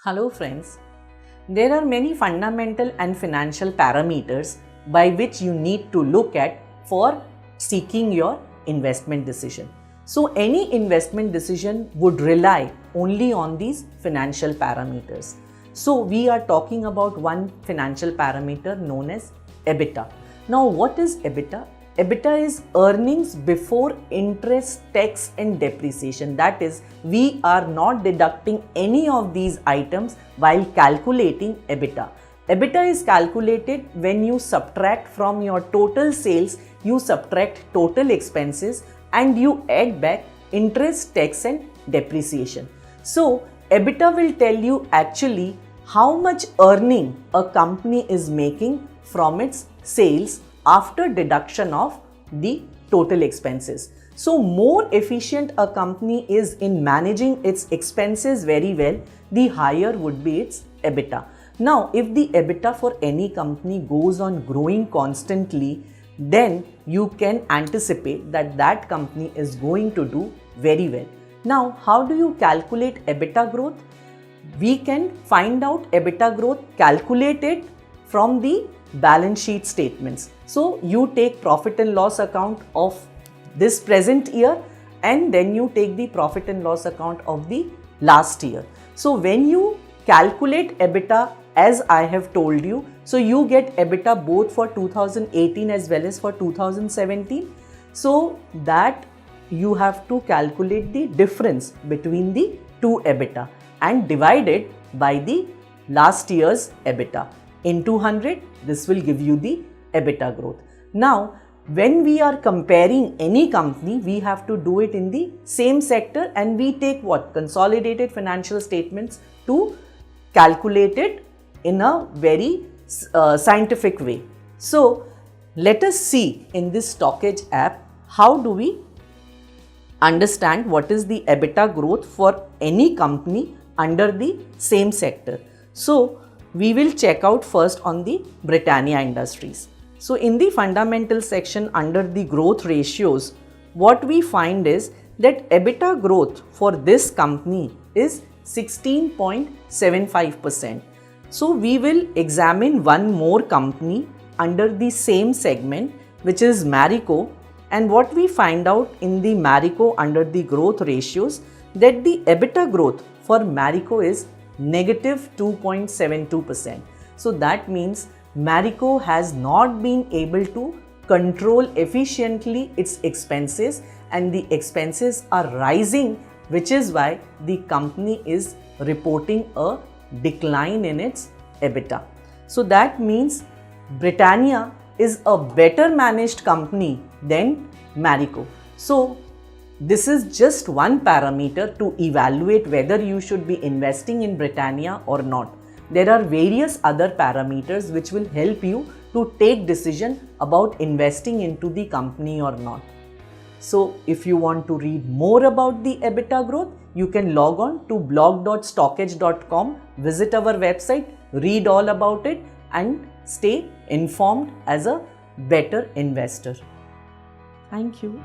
Hello friends, there are many fundamental and financial parameters by which you need to look at for seeking your investment decision. So any investment decision would rely only on these financial parameters. So we are talking about one financial parameter known as EBITDA. Now what is EBITDA? EBITDA is earnings before interest, tax and depreciation. That is, we are not deducting any of these items while calculating EBITDA. EBITDA is calculated when you subtract from your total sales, you subtract total expenses and you add back interest, tax and depreciation. So EBITDA will tell you actually how much earning a company is making from its sales after deduction of the total expenses. So more efficient a company is in managing its expenses very well, the higher would be its EBITDA. Now, if the EBITDA for any company goes on growing constantly, then you can anticipate that that company is going to do very well. Now, how do you calculate EBITDA growth? We can find out EBITDA growth calculated from the balance sheet statements. So you take profit and loss account of this present year and then you take the profit and loss account of the last year. So when you calculate EBITDA as I have told you, so you get EBITDA both for 2018 as well as for 2017. So that you have to calculate the difference between the two EBITDA and divide it by the last year's EBITDA. Into 100, this will give you the EBITDA growth. Now, when we are comparing any company, we have to do it in the same sector and we take what? Consolidated financial statements to calculate it in a very scientific way. So, let us see in this Stockage app, how do we understand what is the EBITDA growth for any company under the same sector. So, we will check out first on the Britannia Industries. So in the fundamental section under the growth ratios, what we find is that EBITDA growth for this company is 16.75%. So we will examine one more company under the same segment, which is Marico, and what we find out in the Marico under the growth ratios, that the EBITDA growth for Marico is negative 2.72%. So that means Marico has not been able to control efficiently its expenses and the expenses are rising, which is why the company is reporting a decline in its EBITDA. So that means Britannia is a better managed company than Marico. So this is just one parameter to evaluate whether you should be investing in Britannia or not. There are various other parameters which will help you to take decision about investing into the company or not. So if you want to read more about the EBITDA growth, you can log on to blog.stockage.com, visit our website, read all about it and stay informed as a better investor. Thank you.